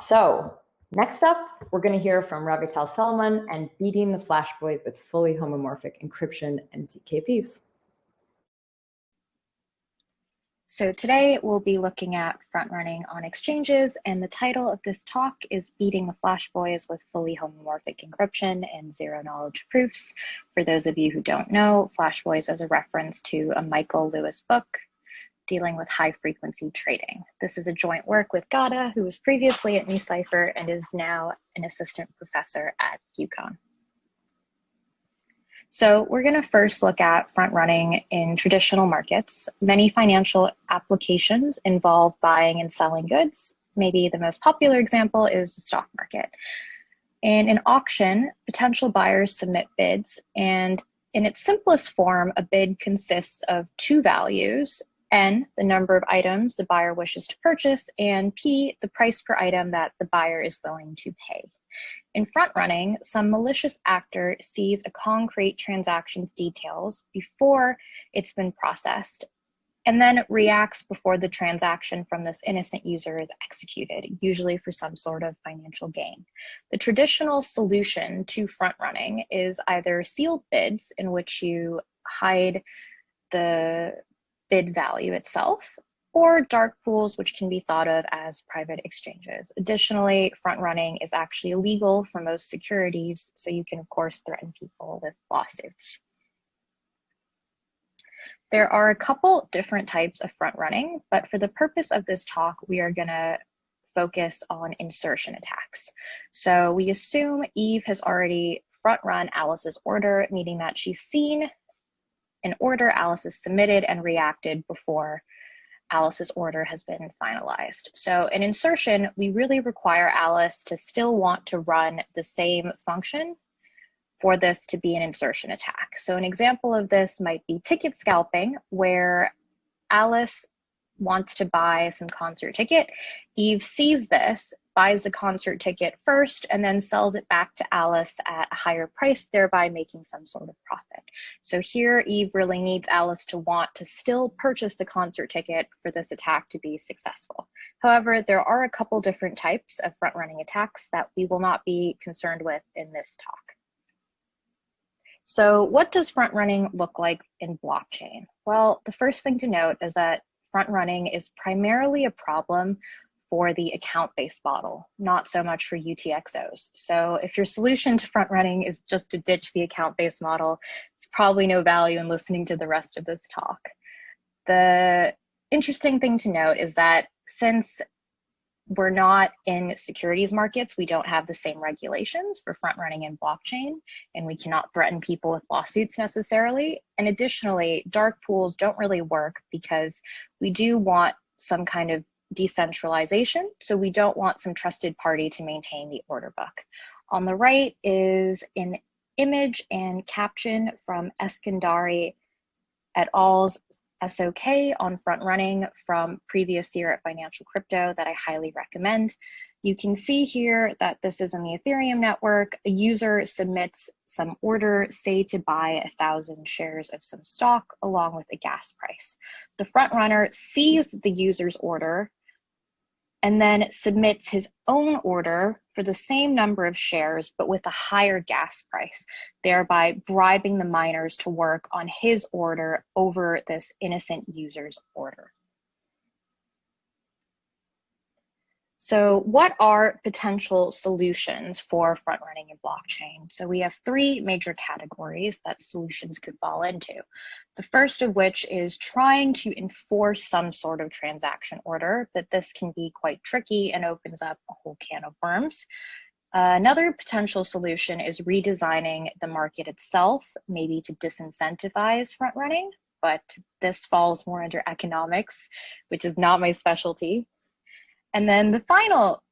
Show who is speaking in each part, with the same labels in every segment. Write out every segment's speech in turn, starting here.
Speaker 1: So next up, we're going to hear from Ravital Salman and beating the Flash Boys with fully homomorphic encryption and ZKPs.
Speaker 2: So today we'll be looking at front running on exchanges, and the title of this talk is Beating the Flash Boys with Fully Homomorphic Encryption and Zero Knowledge Proofs. For those of you who don't know, Flash Boys is a reference to a Michael Lewis book dealing with high frequency trading. This is a joint work with Gada, who was previously at NuCypher and is now an assistant professor at UConn. So we're going to first look at front running in traditional markets. Many financial applications involve buying and selling goods. Maybe the most popular example is the stock market. In an auction, potential buyers submit bids, and in its simplest form, a bid consists of two values: N, the number of items the buyer wishes to purchase, and P, the price per item that the buyer is willing to pay. In front running, some malicious actor sees a concrete transaction's details before it's been processed, and then reacts before the transaction from this innocent user is executed, usually for some sort of financial gain. The traditional solution to front running is either sealed bids, in which you hide the bid value itself, or dark pools, which can be thought of as private exchanges. Additionally, front running is actually illegal for most securities, so you can of course threaten people with lawsuits. There are a couple different types of front running, but for the purpose of this talk, we are gonna focus on insertion attacks. So we assume Eve has already front run Alice's order, meaning that she's seen an order Alice has submitted and reacted before Alice's order has been finalized. So in insertion, we really require Alice to still want to run the same function for this to be an insertion attack. So an example of this might be ticket scalping, where Alice wants to buy some concert ticket. Eve sees this, buys the concert ticket first, and then sells it back to Alice at a higher price, thereby making some sort of profit. So here, Eve really needs Alice to want to still purchase the concert ticket for this attack to be successful. However, there are a couple different types of front-running attacks that we will not be concerned with in this talk. So what does front-running look like in blockchain? Well, the first thing to note is that front-running is primarily a problem for the account-based model, not so much for UTXOs. So if your solution to front-running is just to ditch the account-based model, it's probably no value in listening to the rest of this talk. The interesting thing to note is that since we're not in securities markets, we don't have the same regulations for front-running in blockchain, and we cannot threaten people with lawsuits necessarily. And additionally, dark pools don't really work because we do want some kind of decentralization, so we don't want some trusted party to maintain the order book. On the right is an image and caption from Eskandari et al.'s SOK on front running from previous year at Financial Crypto that I highly recommend. You can see here that this is on the Ethereum network. A user submits some order, say to buy 1,000 shares of some stock along with a gas price. The front runner sees the user's order and then submits his own order for the same number of shares, but with a higher gas price, thereby bribing the miners to work on his order over this innocent user's order. So what are potential solutions for front running in blockchain? So we have three major categories that solutions could fall into. The first of which is trying to enforce some sort of transaction order, but this can be quite tricky and opens up a whole can of worms. Another potential solution is redesigning the market itself, maybe to disincentivize front running, but this falls more under economics, which is not my specialty. And then the final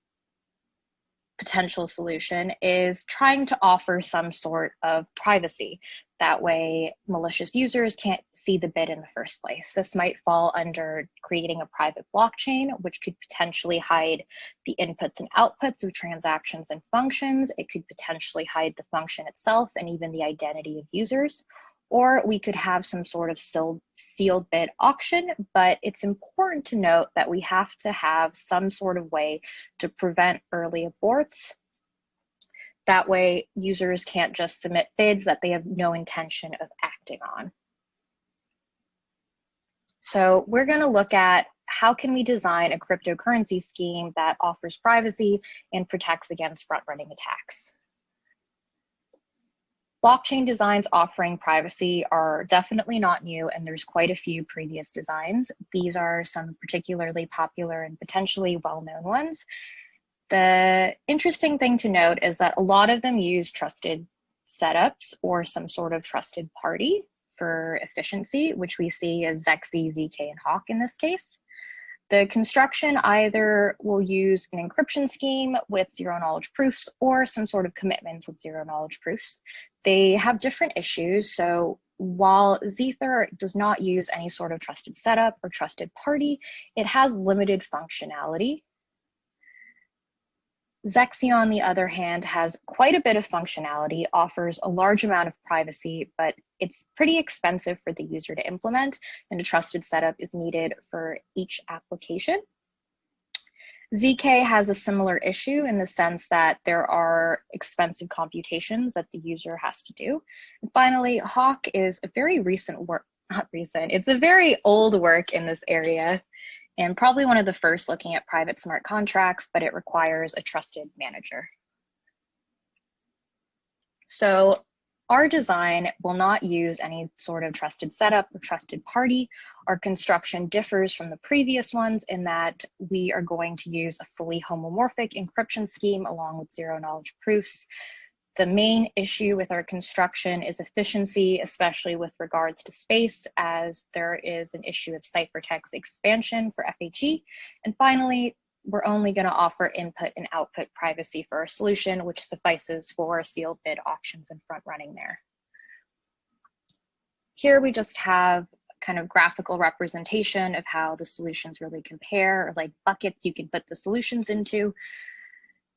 Speaker 2: potential solution is trying to offer some sort of privacy. That way, malicious users can't see the bid in the first place. This might fall under creating a private blockchain, which could potentially hide the inputs and outputs of transactions and functions. It could potentially hide the function itself and even the identity of users. or we could have some sort of sealed bid auction, but it's important to note that we have to have some sort of way to prevent early aborts. That way, users can't just submit bids that they have no intention of acting on. So we're going to look at how can we design a cryptocurrency scheme that offers privacy and protects against front-running attacks. Blockchain designs offering privacy are definitely not new, and there's quite a few previous designs. These are some particularly popular and potentially well-known ones. The interesting thing to note is that a lot of them use trusted setups or some sort of trusted party for efficiency, which we see as zkSummit6, ZK, and Hawk in this case. The construction either will use an encryption scheme with zero-knowledge proofs or some sort of commitments with zero-knowledge proofs. They have different issues, so while zkSummit6 does not use any sort of trusted setup or trusted party, it has limited functionality. zkSummit6, on the other hand, has quite a bit of functionality, offers a large amount of privacy, but it's pretty expensive for the user to implement, and a trusted setup is needed for each application. ZK has a similar issue in the sense that there are expensive computations that the user has to do. And finally, Hawk is a very recent work, not recent, it's a very old work in this area, and probably one of the first looking at private smart contracts, but it requires a trusted manager. So our design will not use any sort of trusted setup or trusted party. Our construction differs from the previous ones in that we are going to use a fully homomorphic encryption scheme along with zero-knowledge proofs. The main issue with our construction is efficiency, especially with regards to space, as there is an issue of ciphertext expansion for FHE. And finally, we're only going to offer input and output privacy for our solution, which suffices for sealed bid auctions and front running there. Here we just have kind of graphical representation of how the solutions really compare, or like buckets you can put the solutions into.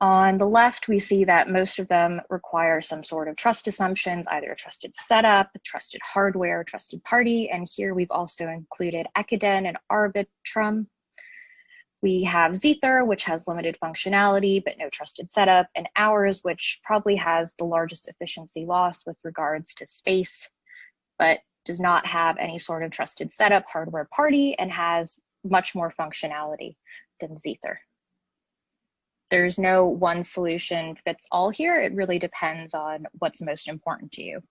Speaker 2: On the left, we see that most of them require some sort of trust assumptions, either a trusted setup, trusted hardware, trusted party, and here we've also included Ekiden and Arbitrum. We have zkSummit6, which has limited functionality but no trusted setup, and ours, which probably has the largest efficiency loss with regards to space, but does not have any sort of trusted setup, hardware, party, and has much more functionality than zkSummit6. There's no one solution fits all here. It really depends on what's most important to you.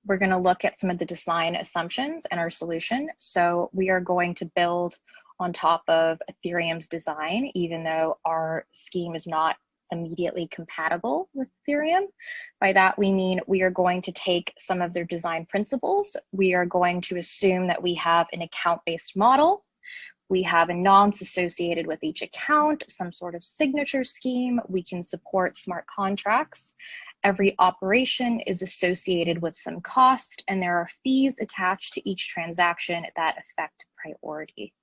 Speaker 2: We're going to look at some of the design assumptions and our solution. So we are going to build on top of Ethereum's design, even though our scheme is not immediately compatible with Ethereum. By that, we mean we are going to take some of their design principles. We are going to assume that we have an account-based model. We have a nonce associated with each account, some sort of signature scheme. We can support smart contracts. Every operation is associated with some cost, and there are fees attached to each transaction that affect priority.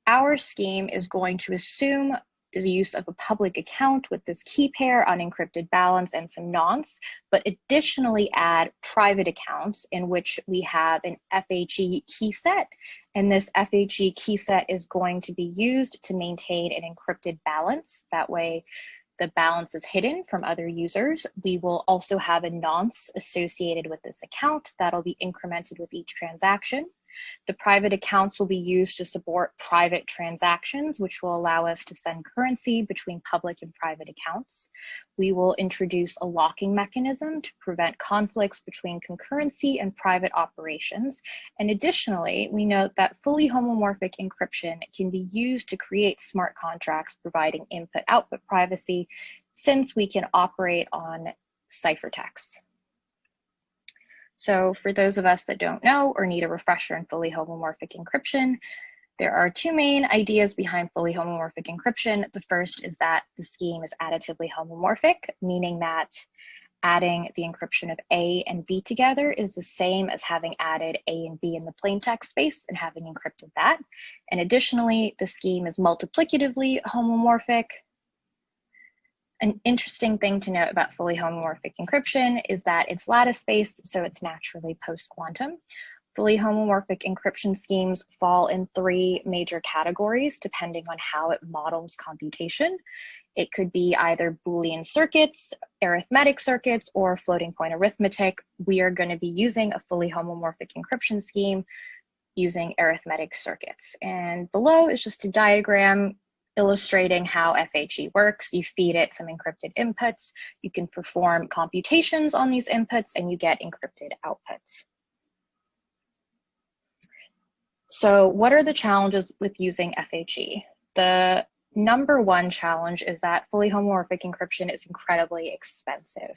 Speaker 2: Our scheme is going to assume the use of a public account with this key pair, unencrypted balance, and some nonce, but additionally add private accounts in which we have an FHE key set, and this FHE key set is going to be used to maintain an encrypted balance. That way, the balance is hidden from other users. We will also have a nonce associated with this account that'll be incremented with each transaction. The private accounts will be used to support private transactions, which will allow us to send currency between public and private accounts. We will introduce a locking mechanism to prevent conflicts between concurrency and private operations. And additionally, we note that fully homomorphic encryption can be used to create smart contracts providing input-output privacy, since we can operate on ciphertext. So for those of us that don't know or need a refresher in fully homomorphic encryption, there are two main ideas behind fully homomorphic encryption. The first is that the scheme is additively homomorphic, meaning that adding the encryption of A and B together is the same as having added A and B in the plaintext space and having encrypted that. And additionally, the scheme is multiplicatively homomorphic. An interesting thing to note about fully homomorphic encryption is that it's lattice-based, so it's naturally post-quantum. Fully homomorphic encryption schemes fall in 3 major categories depending on how it models computation. It could be either Boolean circuits, arithmetic circuits, or floating point arithmetic. We are going to be using a fully homomorphic encryption scheme using arithmetic circuits. And below is just a diagram illustrating how FHE works. You feed it some encrypted inputs, you can perform computations on these inputs, and you get encrypted outputs. So what are the challenges with using FHE? The number 1 challenge is that fully homomorphic encryption is incredibly expensive.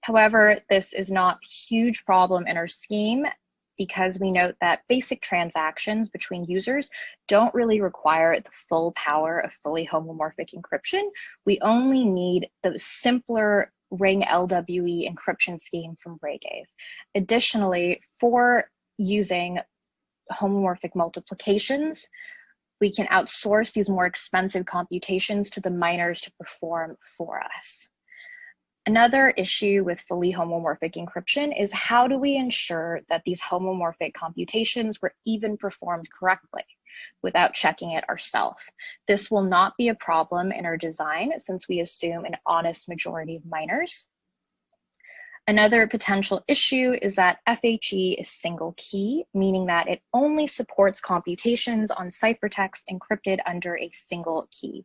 Speaker 2: However, this is not a huge problem in our scheme because we note that basic transactions between users don't really require the full power of fully homomorphic encryption. We only need the simpler ring LWE encryption scheme from Ravital. Additionally, for using homomorphic multiplications, we can outsource these more expensive computations to the miners to perform for us. Another issue with fully homomorphic encryption is how do we ensure that these homomorphic computations were even performed correctly without checking it ourselves? This will not be a problem in our design since we assume an honest majority of miners. Another potential issue is that FHE is single key, meaning that it only supports computations on ciphertext encrypted under a single key.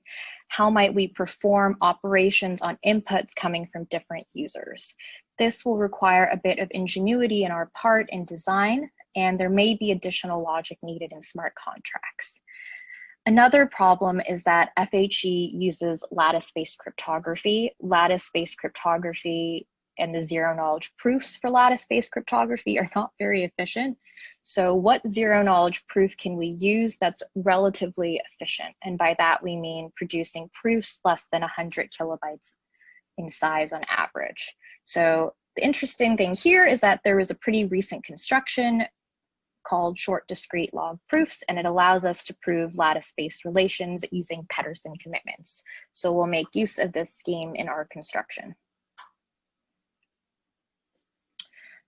Speaker 2: How might we perform operations on inputs coming from different users? This will require a bit of ingenuity in our part in design, and there may be additional logic needed in smart contracts. Another problem is that FHE uses lattice-based cryptography. Lattice-based cryptography and the zero-knowledge proofs for lattice-based cryptography are not very efficient. So what zero-knowledge proof can we use that's relatively efficient? And by that, we mean producing proofs less than 100 kilobytes in size on average. So the interesting thing here is that there was a pretty recent construction called short discrete log proofs, and it allows us to prove lattice-based relations using Peterson commitments. So we'll make use of this scheme in our construction.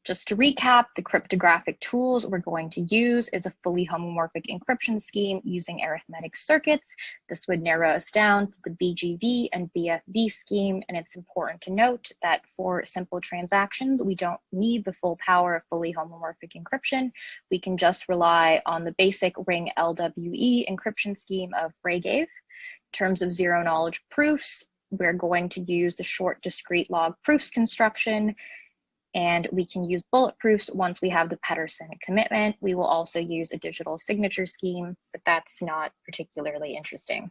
Speaker 2: Just to recap, the cryptographic tools we're going to use is a fully homomorphic encryption scheme using arithmetic circuits. This would narrow us down to the BGV and BFV scheme, and it's important to note that for simple transactions, we don't need the full power of fully homomorphic encryption. We can just rely on the basic ring LWE encryption scheme of Ravital. In terms of zero-knowledge proofs, we're going to use the short discrete log proofs construction, and we can use bullet proofs once we have the Peterson commitment. We will also use a digital signature scheme, but that's not particularly interesting.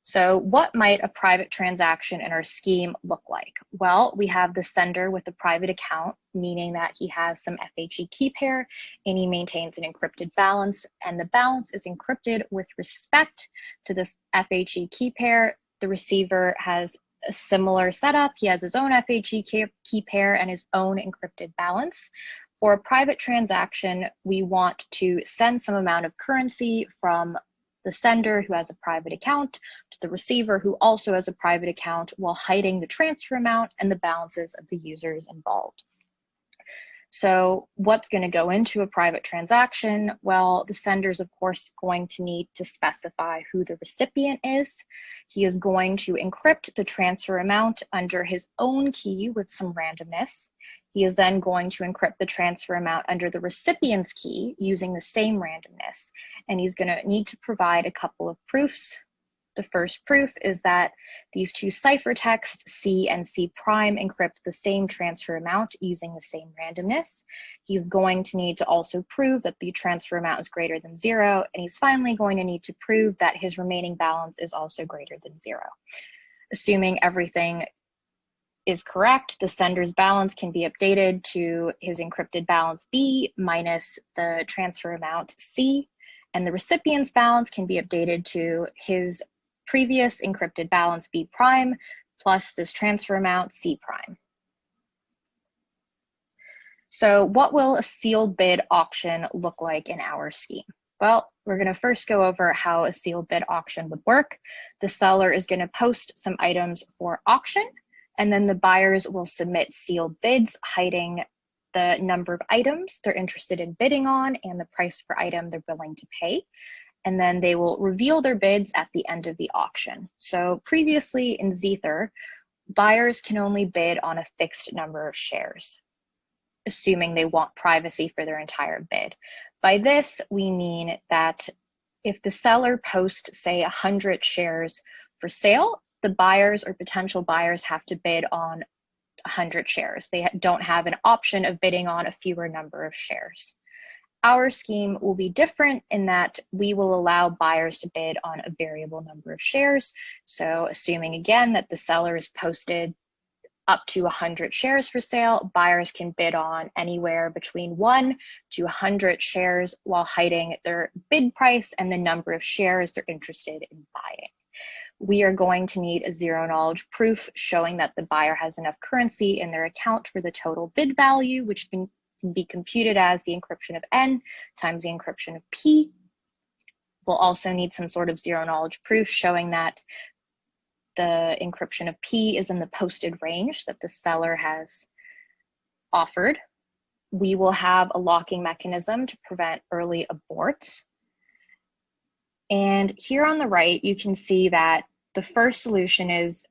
Speaker 2: So what might a private transaction in our scheme look like? Well, we have the sender with a private account, meaning that he has some FHE key pair and he maintains an encrypted balance, and the balance is encrypted with respect to this FHE key pair. The receiver has a similar setup. He has his own FHE key pair and his own encrypted balance. For a private transaction, we want to send some amount of currency from the sender who has a private account to the receiver who also has a private account while hiding the transfer amount and the balances of the users involved. So what's going to go into a private transaction? Well, the sender is, of course, going to need to specify who the recipient is. He is going to encrypt the transfer amount under his own key with some randomness. He is then going to encrypt the transfer amount under the recipient's key using the same randomness. And he's going to need to provide a couple of proofs. The first proof is that these two ciphertexts, C and C prime, encrypt the same transfer amount using the same randomness. He's going to need to also prove that the transfer amount is greater than 0, and he's finally going to need to prove that his remaining balance is also greater than 0. Assuming everything is correct, the sender's balance can be updated to his encrypted balance B minus the transfer amount C, and the recipient's balance can be updated to his previous encrypted balance B prime plus this transfer amount C prime. So what will a sealed bid auction look like in our scheme? Well, we're going to first go over how a sealed bid auction would work. The seller is going to post some items for auction, and then the buyers will submit sealed bids hiding the number of items they're interested in bidding on and the price per item they're willing to pay. And then they will reveal their bids at the end of the auction. So previously in Zether, buyers can only bid on a fixed number of shares, assuming they want privacy for their entire bid. By this, we mean that if the seller posts, say, 100 shares for sale, the buyers or potential buyers have to bid on 100 shares. They don't have an option of bidding on a fewer number of shares. Our scheme will be different in that we will allow buyers to bid on a variable number of shares. So assuming again that the seller has posted up to 100 shares for sale, buyers can bid on anywhere between 1 to 100 shares while hiding their bid price and the number of shares they're interested in buying. We are going to need a zero knowledge proof showing that the buyer has enough currency in their account for the total bid value, which can be computed as the encryption of N times the encryption of P. We'll also need some sort of zero knowledge proof showing that the encryption of P is in the posted range that the seller has offered. We will have a locking mechanism to prevent early aborts. And here on the right, you can see that the first solution is,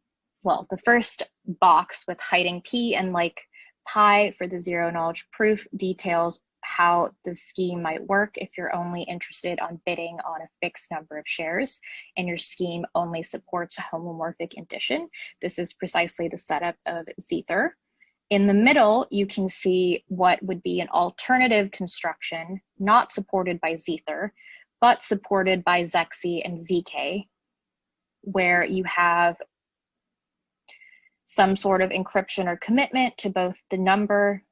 Speaker 2: well, the first box with hiding P and like pi for the zero knowledge proof details how the scheme might work if you're only interested on bidding on a fixed number of shares and your scheme only supports a homomorphic addition. This is precisely the setup of Zether. In the middle, you can see what would be an alternative construction not supported by Zether, but supported by Zexy and ZK, where you have some sort of encryption or commitment to both the number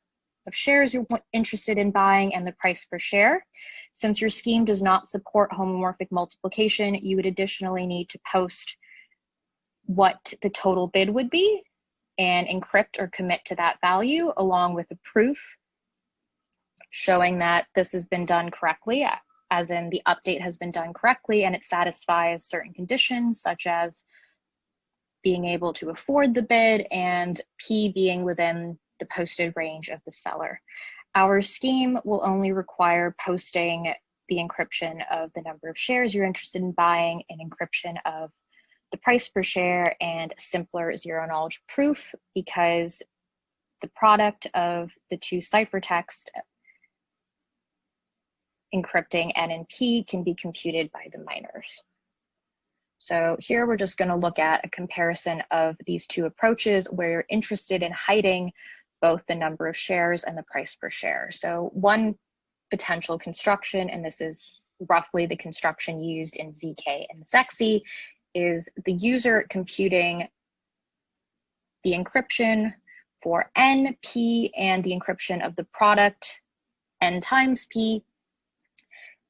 Speaker 2: of shares you're interested in buying and the price per share. Since your scheme does not support homomorphic multiplication, you would additionally need to post what the total bid would be and encrypt or commit to that value along with a proof showing that this has been done correctly, as in the update has been done correctly and it satisfies certain conditions such as being able to afford the bid and P being within the posted range of the seller. Our scheme will only require posting the encryption of the number of shares you're interested in buying, an encryption of the price per share, and simpler zero knowledge proof because the product of the two ciphertext encrypting N and P can be computed by the miners. So here we're just going to look at a comparison of these two approaches where you're interested in hiding both the number of shares and the price per share. So one potential construction, and this is roughly the construction used in ZK and Zexy, is the user computing the encryption for N, P, and the encryption of the product N times P.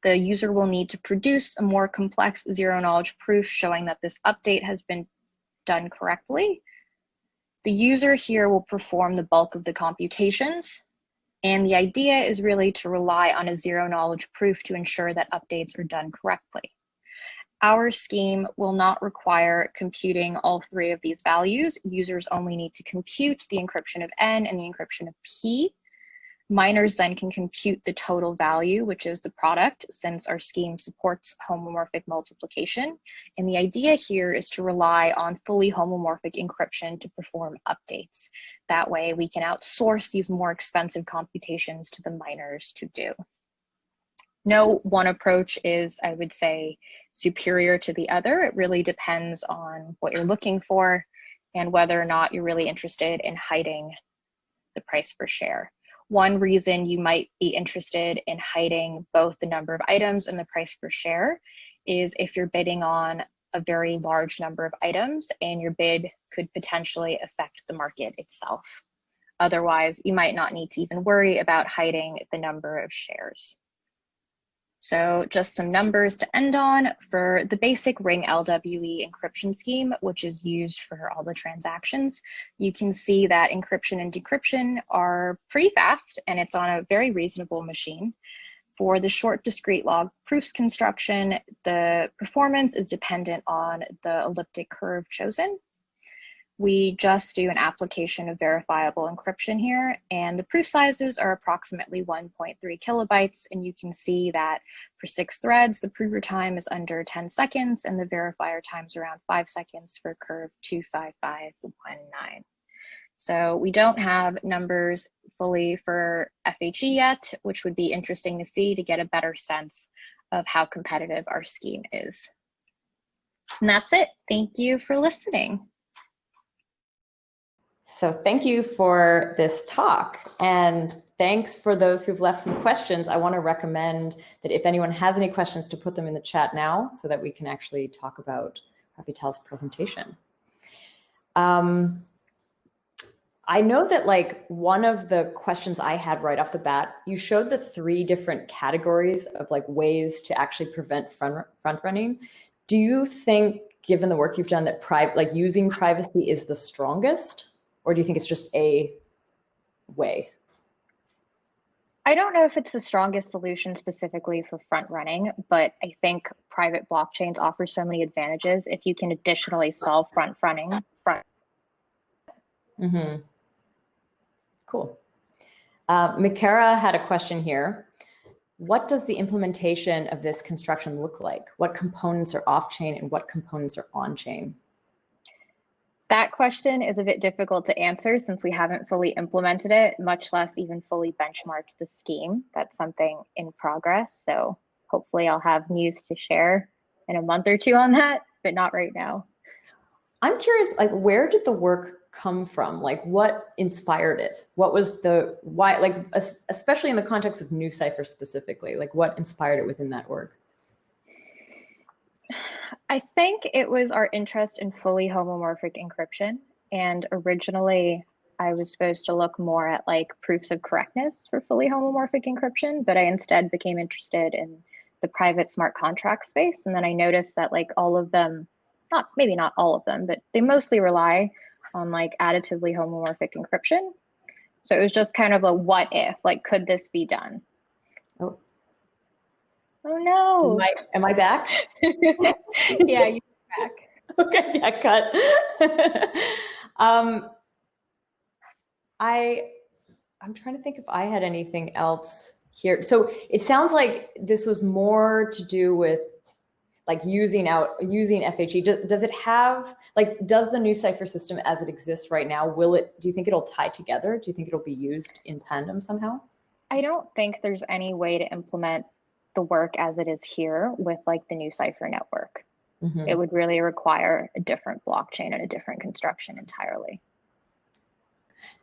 Speaker 2: The user will need to produce a more complex zero knowledge proof showing that this update has been done correctly. The user here will perform the bulk of the computations, and the idea is really to rely on a zero knowledge proof to ensure that updates are done correctly. Our scheme will not require computing all three of these values. Users only need to compute the encryption of N and the encryption of P. Miners then can compute the total value, which is the product, since our scheme supports homomorphic multiplication. And the idea here is to rely on fully homomorphic encryption to perform updates. That way we can outsource these more expensive computations to the miners to do. No one approach is, I would say, superior to the other. It really depends on what you're looking for and whether or not you're really interested in hiding the price per share. One reason you might be interested in hiding both the number of items and the price per share is if you're bidding on a very large number of items and your bid could potentially affect the market itself. Otherwise, you might not need to even worry about hiding the number of shares. So just some numbers to end on. For the basic ring LWE encryption scheme, which is used for all the transactions, you can see that encryption and decryption are pretty fast and it's on a very reasonable machine. For the short discrete log proofs construction, the performance is dependent on the elliptic curve chosen. We just do an application of verifiable encryption here, and the proof sizes are approximately 1.3 kilobytes, and you can see that for 6 threads, the prover time is under 10 seconds, and the verifier time is around 5 seconds for curve 25519. So we don't have numbers fully for FHE yet, which would be interesting to see to get a better sense of how competitive our scheme is. And that's it. Thank you for listening.
Speaker 1: So thank you for this talk, and thanks for those who've left some questions. I want to recommend that if anyone has any questions to put them in the chat now so that we can actually talk about Ravital's presentation. I know that like one of the questions I had right off the bat, you showed the 3 different categories of like ways to actually prevent front running. Do you think, given the work you've done, that using privacy is the strongest? Or do you think it's just a way?
Speaker 2: I don't know if it's the strongest solution specifically for front running, but I think private blockchains offer so many advantages if you can additionally solve front running.
Speaker 1: Mm-hmm. Cool. Mikara had a question here. What does the implementation of this construction look like? What components are off-chain and what components are on-chain?
Speaker 2: That question is a bit difficult to answer since we haven't fully implemented it, much less even fully benchmarked the scheme. That's something in progress. So hopefully I'll have news to share in a month or 2 on that, but not right now.
Speaker 1: I'm curious, like, where did the work come from? Like, what inspired it? What was the, why, like, especially in the context of NuCypher specifically, like what inspired it within that work?
Speaker 2: I think it was our interest in fully homomorphic encryption. And originally I was supposed to look more at like proofs of correctness for fully homomorphic encryption, but I instead became interested in the private smart contract space. And then I noticed that like all of them, maybe not all of them, but they mostly rely on like additively homomorphic encryption. So it was just kind of a what if, like, could this be done? Oh no.
Speaker 1: Am I back?
Speaker 2: Yeah, you're back.
Speaker 1: Okay, yeah, cut. I'm trying to think if I had anything else here. So it sounds like this was more to do with like using FHE. Does it have, like, does the NuCypher system as it exists right now, do you think it'll tie together? Do you think it'll be used in tandem somehow?
Speaker 2: I don't think there's any way to implement the work as it is here with like the NuCypher network. Mm-hmm. It would really require a different blockchain and a different construction entirely.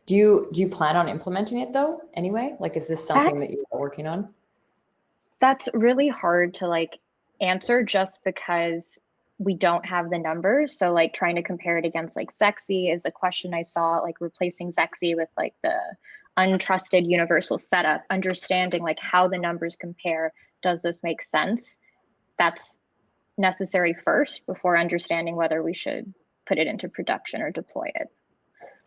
Speaker 1: Do you plan on implementing it though, anyway? Like, is this something that you are working on?
Speaker 2: That's really hard to like answer just because we don't have the numbers. So like trying to compare it against like zkSummit6 is a question I saw, like replacing zkSummit6 with like the untrusted universal setup, understanding like how the numbers compare. Does this make sense? That's necessary first before understanding whether we should put it into production or deploy it.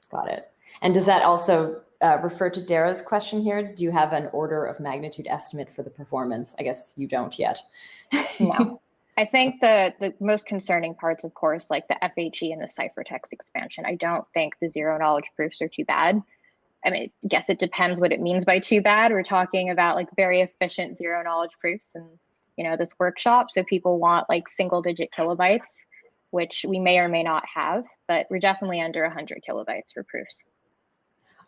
Speaker 1: Got it. And does that also refer to Dara's question here? Do you have an order of magnitude estimate for the performance? I guess you don't yet.
Speaker 2: No. I think the most concerning parts, of course, like the FHE and the ciphertext expansion. I don't think the zero knowledge proofs are too bad. I mean, I guess it depends what it means by too bad. We're talking about like very efficient zero knowledge proofs in, you know, this workshop. So people want like single digit kilobytes, which we may or may not have, but we're definitely under 100 kilobytes for proofs.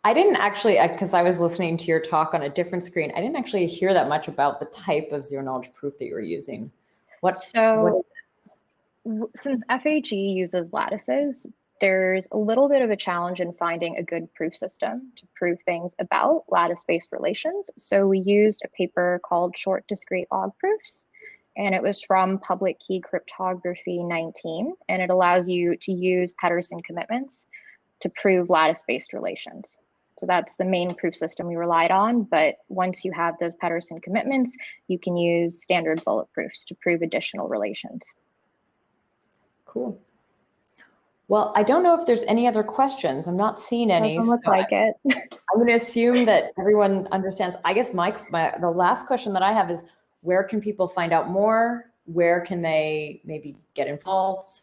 Speaker 1: I didn't actually, because I was listening to your talk on a different screen, I didn't actually hear that much about the type of zero knowledge proof that you were using. Since
Speaker 2: FHE uses lattices, there's a little bit of a challenge in finding a good proof system to prove things about lattice-based relations. So we used a paper called Short Discrete Log Proofs, and it was from Public Key Cryptography 19, and it allows you to use Pedersen commitments to prove lattice-based relations. So that's the main proof system we relied on, but once you have those Pedersen commitments, you can use standard bullet proofs to prove additional relations.
Speaker 1: Cool. Well, I don't know if there's any other questions. I'm not seeing any.
Speaker 2: Doesn't look like it.
Speaker 1: I'm going to assume that everyone understands. I guess the last question that I have is, where can people find out more? Where can they maybe get involved?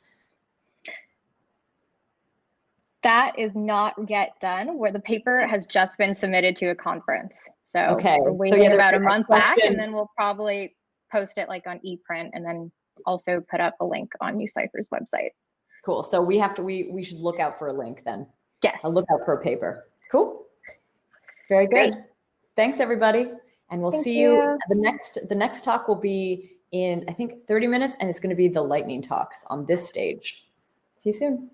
Speaker 2: That is not yet done, where the paper has just been submitted to a conference. So we're waiting about a month back, and then we'll probably post it like on ePrint, and then also put up a link on NuCypher's website.
Speaker 1: Cool. So we should look out for a link then.
Speaker 2: Yes.
Speaker 1: I'll look out for a paper. Cool. Very good. Great. Thanks, everybody. And we'll see you. The next talk will be in, I think, 30 minutes, and it's going to be the lightning talks on this stage. See you soon.